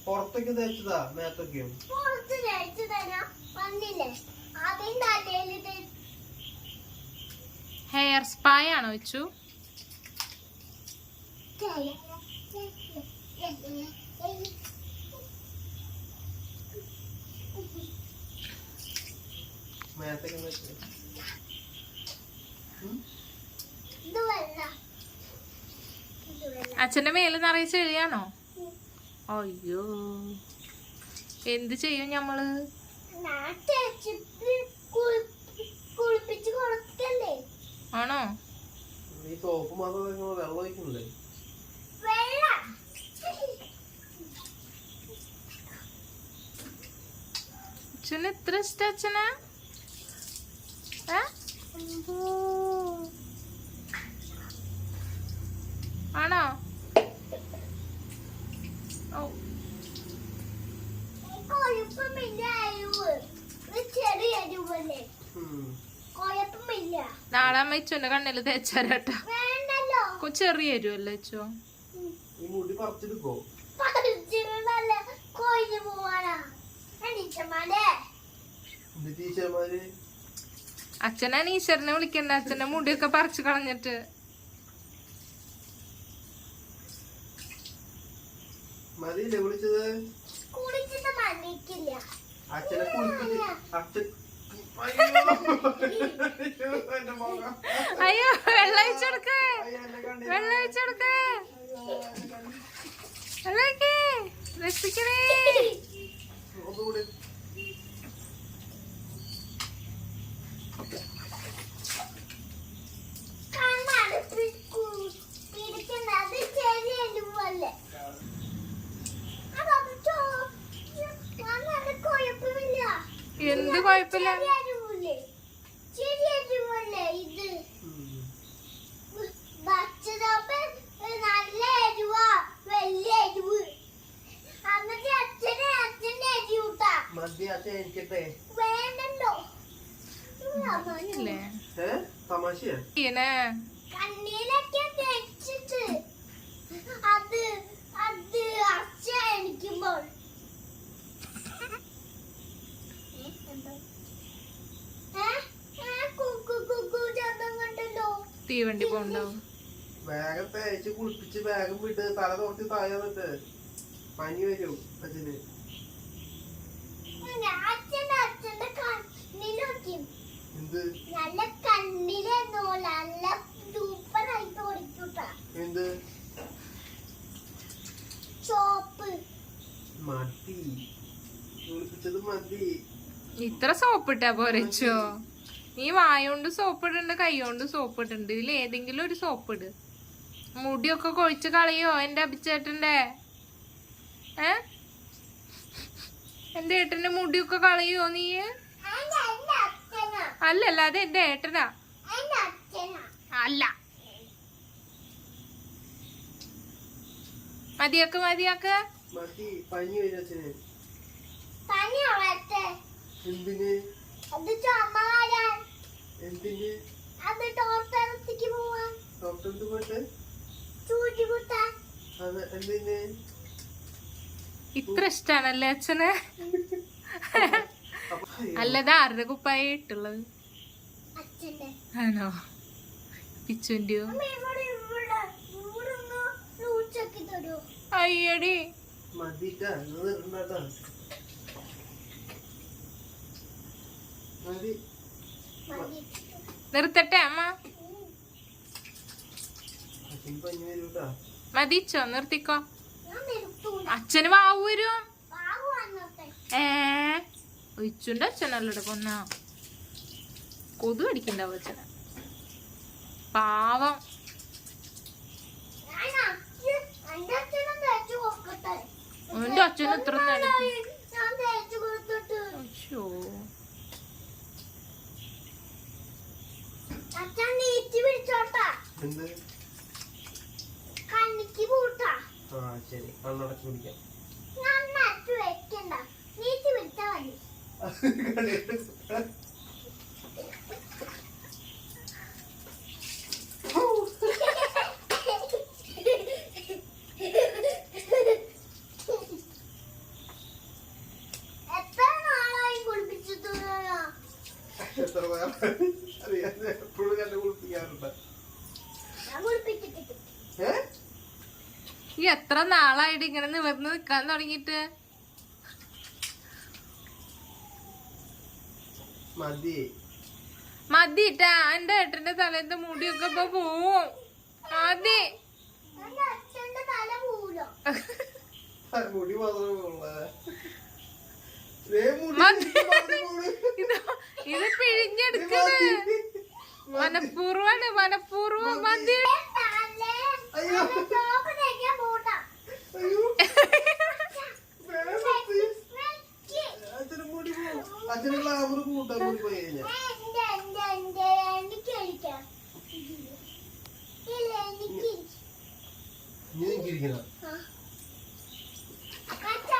പുറത്തൊക്കെ തേച്ചതാ മേത്തൊക്കെയും ഹെയർ സ്പായ ആണോ വെച്ചു? അച്ഛന്റെ മേല് നിറയെ ചെളിയാണോ? അയ്യോ, എന്ത് ചെയ്യും ഞമ്മള്? ആണോ? അച്ഛന് എത്ര ഇഷ്ടം അച്ഛനാ? ആണോ? നാളെ അമ്മ ഇച്ചുന്റെ കണ്ണില് തേച്ചാരട്ടോ. ചെറിയ എരുവല്ലേ ഇച്ചോ? അച്ഛനാ ഈശ്വരനെ വിളിക്കണ്ട, അച്ഛന്റെ മുടിയൊക്കെ പറിച്ചു കളഞ്ഞിട്ട്. അയ്യോ, വെള്ളൊഴിച്ചെടുക്ക്, വെള്ളൊഴിച്ചെടുക്ക്, വെള്ളൊഴിക്ക്, രക്ഷിക്കണേ. എന്ത് കൊഴപ്പില്ല? തീവണ്ടി പോണ്ടാവും. വേഗം തേച്ച് കുളിപ്പിച്ച് വേഗം വിട്ട് തല തോർത്തി താഴെ നിന്നിട്ട് പനി വരും അച്ഛന്. എന്ത് എന്ത് മതി, കുളിപ്പിച്ചത് മതി. ഇത്ര സോപ്പിട്ടാ പോരച്ചോ? നീ വായോണ്ട് സോപ്പ് ഇടണ്ട്, കൈ കൊണ്ട് സോപ്പ് ഇടണ്ട്. ഇതിൽ ഏതെങ്കിലും ഒരു സോപ്പ് ഇട്. മുടിയൊക്കെ കൊഴിച്ച് കളയോ എന്റെ അഭിച്ചേട്ടന്റെ? എന്റെ ഏട്ടന്റെ മുടിയൊക്കെ കളയോ നീ? അല്ലല്ല, അത് എന്റെ ഏട്ടനാ. അല്ല, മതിയാക്ക് മതിയാക്ക്. പനി വരും അച്ഛന്. എന്തിന്? എന്തിന്? ഡോക്ടർക്ക് പോയിട്ട് എന്തിന്? ഇത്ര ഇഷ്ടാണല്ലേ അച്ഛന്? അല്ലത് ആരുടെ കുപ്പായ ഇട്ടുള്ളത്? ആണോ? പിച്ചുന്റെയോ? അയ്യടി, നിർത്തട്ടെ അമ്മ? മതിച്ചോ? നിർത്തിക്കോ. അച്ഛന് വാവു വരും. ഒഴിച്ചുണ്ട് അച്ഛനല്ലടെ പൊന്ന. കൊതു അടിക്കണ്ടാവും അച്ഛന്, പാവം. എന്റെ അച്ഛന് എത്ര ശരി, കണ്ണടച്ച് പിടിക്കാം. എത്ര നേരം അറിയാം എപ്പോഴും എന്നെ കുളിപ്പിക്കാറുണ്ട്. ഈ എത്ര നാളായിട്ട് ഇങ്ങനെ നിവർന്ന് നിക്കാൻ തുടങ്ങിട്ട്? മതി മതിട്ടാ, എന്റെ ഏട്ടന്റെ തലേന്റെ മുടിയൊക്കെ ഇപ്പൊ പോവും. മതി. മുടി ഇത് പിഴിഞ്ഞെടുക്കണ് മനഃപൂർവ്വമാണ്, മനഃപൂർവ്വം. മതി. അച്ഛന് ഗ്ലാമർ കൂട്ടാൻ കൂടി പോയി കഴിഞ്ഞാ